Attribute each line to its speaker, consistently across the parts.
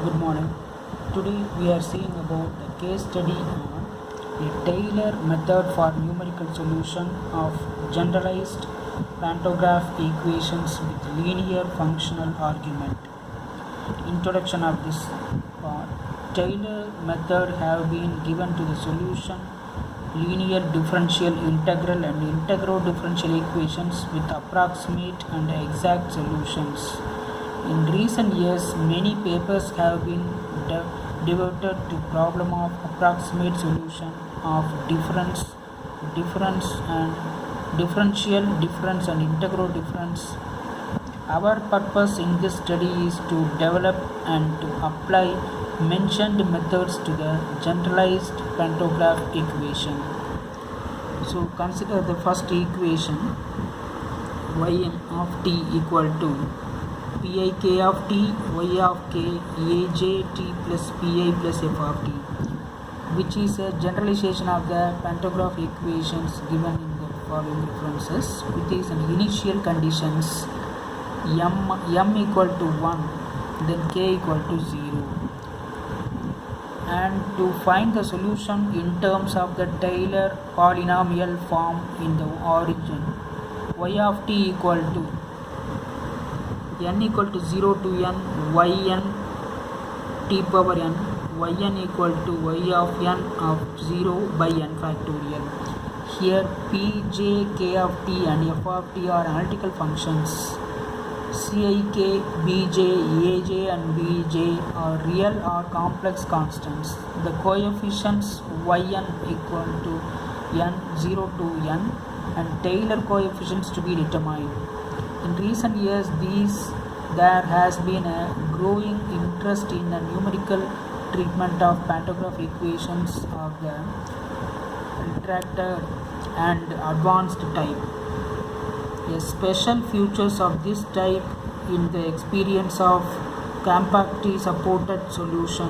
Speaker 1: Good morning. Today we are seeing about the case study on a Taylor method for numerical solution of generalized pantograph equations with linear functional argument. Introduction of this part. Taylor method have been given to the solution linear differential integral and integral differential equations with approximate and exact solutions. In recent years, many papers have been devoted to problem of approximate solution of difference and differential difference and integral difference. Our purpose in this study is to develop and to apply mentioned methods to the generalized pantograph equation. So consider the first equation, yn of t equal to pik of t y of k aj t plus pi plus f of t, which is a generalization of the pantograph equations given in the following references, which is an initial conditions m equal to 1, then k equal to 0, and to find the solution in terms of the Taylor polynomial form in the origin, y of t equal to n equal to 0 to n yn t power n, yn equal to y of n of 0 by n factorial. Here p, j, k of t and f of t are analytical functions. Cik, bj, aj and bj are real or complex constants. The coefficients yn equal to n 0 to n and Taylor coefficients to be determined. In recent years, there has been a growing interest in the numerical treatment of pantograph equations of the retracted and advanced type. A special features of this type in the experience of compactly supported solution.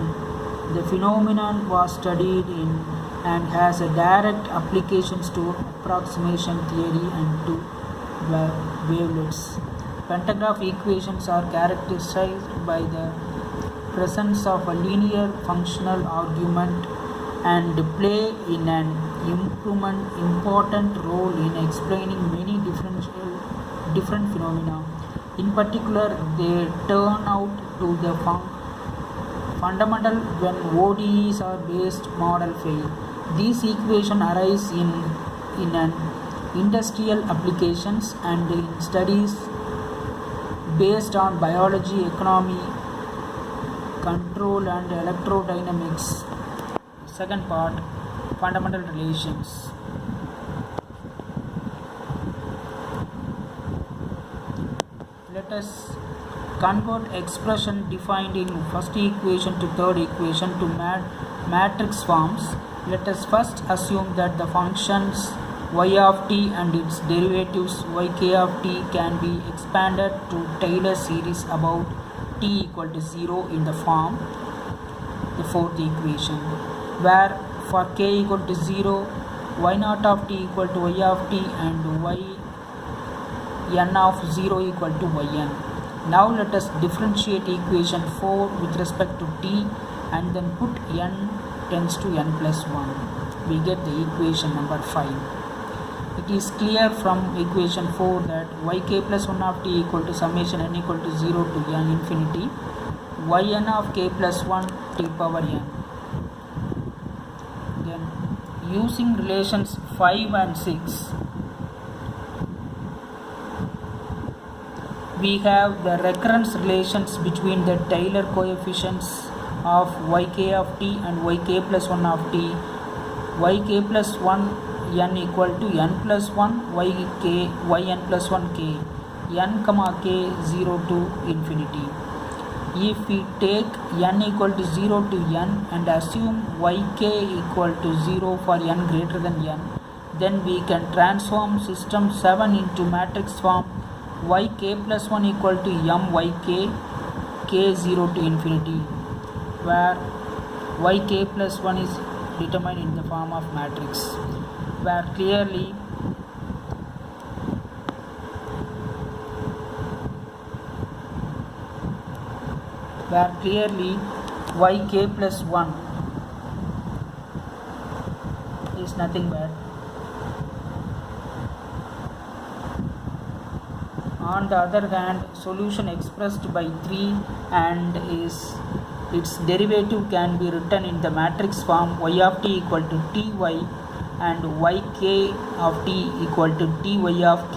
Speaker 1: The phenomenon was studied in and has a direct applications to approximation theory and to wavelets. Pantograph equations are characterized by the presence of a linear functional argument and play in an important role in explaining many different phenomena. In particular, they turn out to the fundamental when ODEs or based model fail. These equations arise in an industrial applications and in studies based on biology, economy, control and electrodynamics. Second part, fundamental relations. Let us convert expression defined in first equation to third equation to matrix forms. Let us first assume that the functions y of t and its derivatives yk of t can be expanded to Taylor series about t equal to 0 in the form the fourth equation, where for k equal to 0, y naught of t equal to y of t and yn of 0 equal to yn. Now let us differentiate equation 4 with respect to t and then put n tends to n plus 1. We get the equation number 5. It is clear from equation 4 that yk plus 1 of t equal to summation n equal to 0 to n infinity yn of k plus 1 t power n. Then using relations 5 and 6, we have the recurrence relations between the Taylor coefficients of yk of t and yk plus 1 of t. Yk plus 1 n equal to n plus 1 yn plus 1 k, n comma k 0 to infinity. If we take n equal to 0 to n and assume yk equal to 0 for n greater than n, then we can transform system 7 into matrix form yk plus 1 equal to myk k 0 to infinity, where yk plus 1 is determined in the form of matrix, where clearly yk plus 1 is nothing but, on the other hand, solution expressed by 3 and its derivative can be written in the matrix form y of t equal to ty and yk of t equal to dy of k,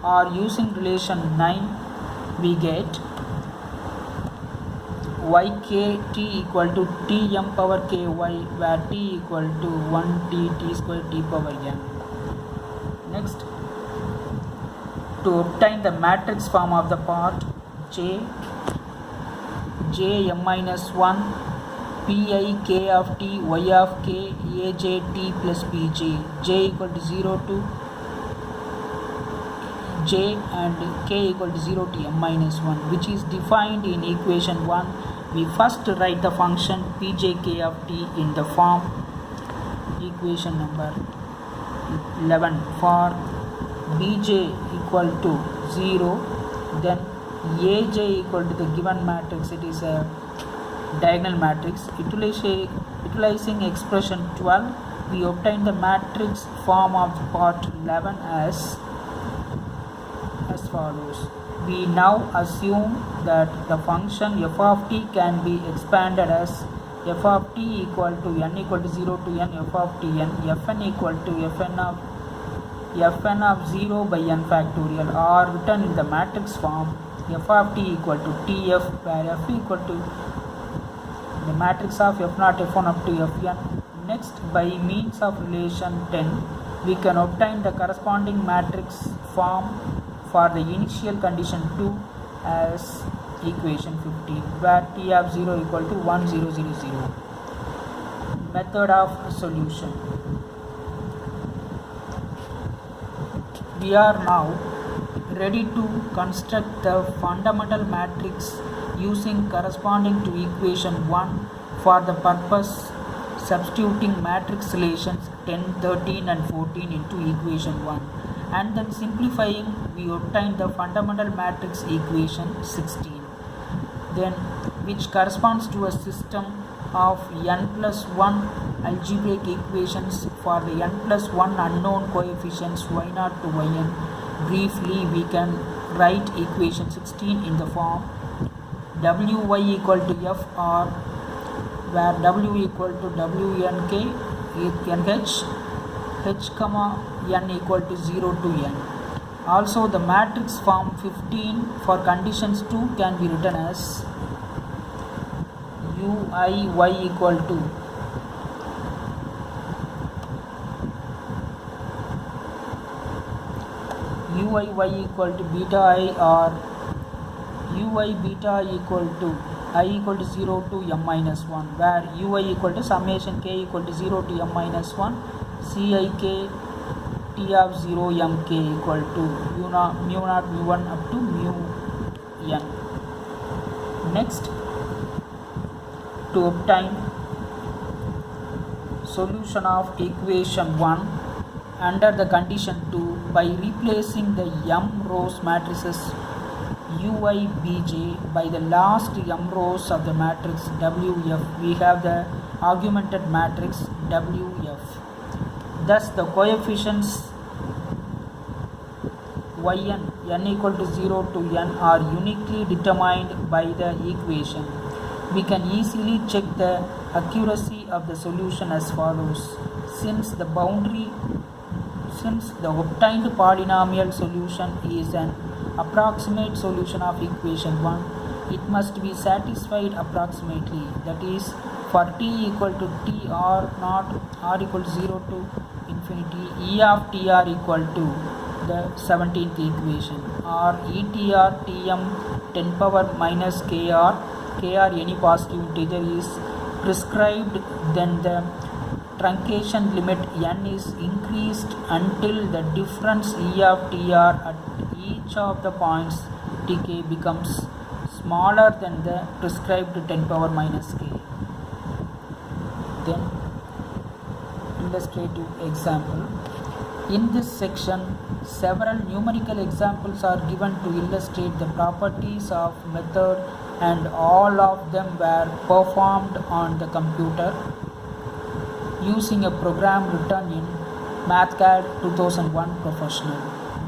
Speaker 1: or using relation 9 we get yk t equal to tm power ky, where t equal to 1 t square t power n. Next, to obtain the matrix form of the part J m minus 1 pi k of t y of k aj t plus pj, j equal to 0 to j and k equal to 0 to m minus 1, which is defined in equation 1. We first write the function pjk of t in the form equation number 11 for bj equal to 0, then aj equal to the given matrix, it is a diagonal matrix. Utilizing expression 12, we obtain the matrix form of part 11 as follows. We now assume that the function f of t can be expanded as f of t equal to n equal to 0 to n f of t n, fn equal to fn of 0 by n factorial, or written in the matrix form f of t equal to tf, where f equal to the matrix of f0 f1 up to fn. Next, by means of relation 10, we can obtain the corresponding matrix form for the initial condition 2 as equation 15, where t of 0 equal to 1 0 0 0. Method of solution. We are now ready to construct the fundamental matrix using corresponding to equation 1. For the purpose, substituting matrix relations 10, 13 and 14 into equation 1, and then simplifying, we obtain the fundamental matrix equation 16, then which corresponds to a system of n plus 1 algebraic equations for the n plus 1 unknown coefficients y0 to yn. Briefly, we can write equation 16 in the form wy equal to f, or where w equal to wnk nh h comma n equal to 0 to n. Also, the matrix form 15 for conditions 2 can be written as uiy equal to uyy equal to beta I, or uy beta equal to I equal to 0 to m minus 1, where uy equal to summation k equal to 0 to m minus 1 cik t of 0 mk equal to mu naught mu1 up to mu n. Next, to obtain solution of equation 1 under the condition 2 by replacing the m rows matrices ui bj by the last m rows of the matrix wf, we have the augmented matrix wf. Thus, the coefficients yn n equal to 0 to n are uniquely determined by the equation. We can easily check the accuracy of the solution as follows. Since the obtained polynomial solution is an approximate solution of equation 1, it must be satisfied approximately, that is, for t equal to t r naught r equal to 0 to infinity, e of tr equal to the 17th equation, or etr tm 10 power minus kr any positive integer is prescribed, then the truncation limit n is increased until the difference e of tr at each of the points tk becomes smaller than the prescribed 10 power minus k. Then, illustrative example. In this section, several numerical examples are given to illustrate the properties of method and all of them were performed on the computer using a program written in MathCAD 2001 Professional.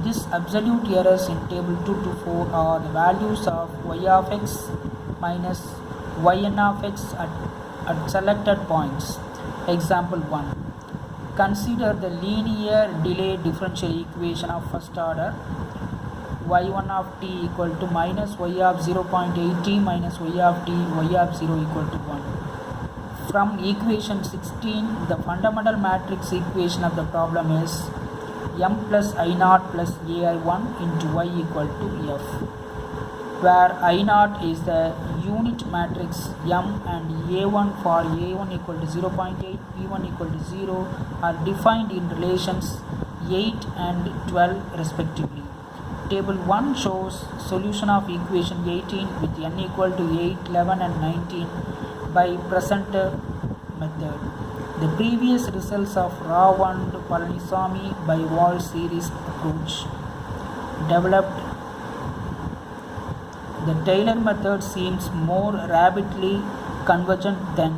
Speaker 1: These absolute errors in table 2 to 4 are the values of y of x minus yn of x at selected points. Example 1. Consider the linear delay differential equation of first order y1 of t equal to minus y of 0.8t minus y of t y of 0 equal to 1. From equation 16, the fundamental matrix equation of the problem is m plus I naught plus ai1 into y equal to f, where I naught is the unit matrix m and a1 for a1 equal to 0.8, b1 equal to 0 are defined in relations 8 and 12 respectively. Table 1 shows solution of equation 18 with n equal to 8, 11 and 19 by presenter method. The previous results of Rao and Palaniswamy by Wall series approach developed. The Taylor method seems more rapidly convergent than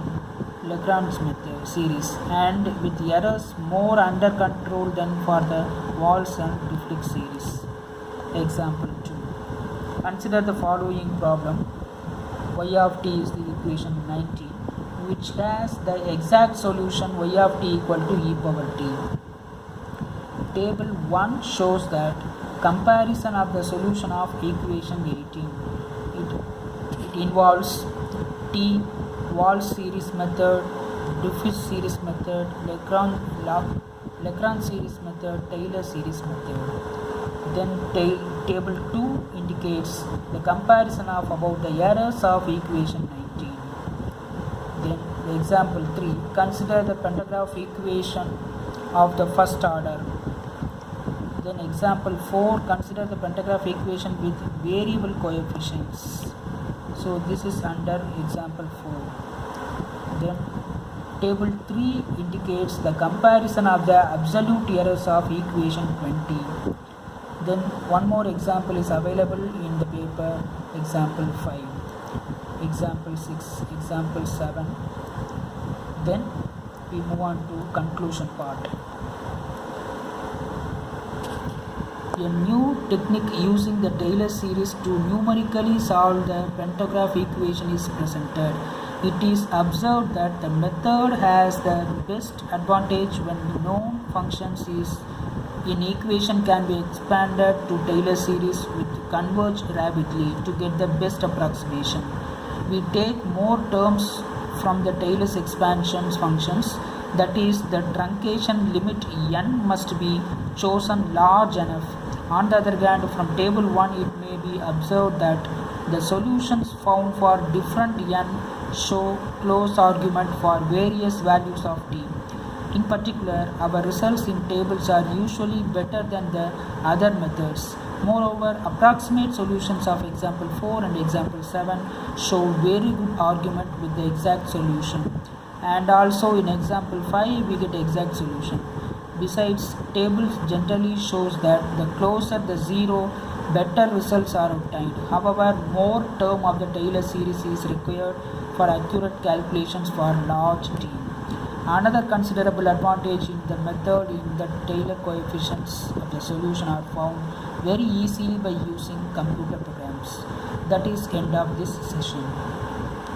Speaker 1: Lagrange's method series and with errors more under control than for the Walls and Dirichlet series. Example 2. Consider the following problem. Y of t is the equation 19, which has the exact solution y of t equal to e power t. Table 1 shows that comparison of the solution of equation 18. It involves t, Walls series method, Diffie series method, Lagrange series method, Taylor series method. Then table 2 indicates the comparison of about the errors of equation 19. Then the example 3, consider the pentagraph equation of the first order. Then example 4, consider the pentagraph equation with variable coefficients. So this is under example 4. Then table 3 indicates the comparison of the absolute errors of equation 20. Then one more example is available in the paper, example 5, example 6, example 7. Then we move on to conclusion part. A new technique using the Taylor series to numerically solve the pentagraph equation is presented. It is observed that the method has the best advantage when known functions in equation can be expanded to Taylor series with converge rapidly to get the best approximation. We take more terms from the Taylor's expansion functions, that is, the truncation limit n must be chosen large enough. On the other hand, from table 1 it may be observed that the solutions found for different n show close argument for various values of t. In particular, our results in tables are usually better than the other methods. Moreover, approximate solutions of example 4 and example 7 show very good argument with the exact solution. And also in example 5 we get exact solution. Besides, tables generally shows that the closer the zero, better results are obtained. However, more term of the Taylor series is required for accurate calculations for large t. Another considerable advantage in the method in the Taylor coefficients of the solution are found very easily by using computer programs. That is end of this session.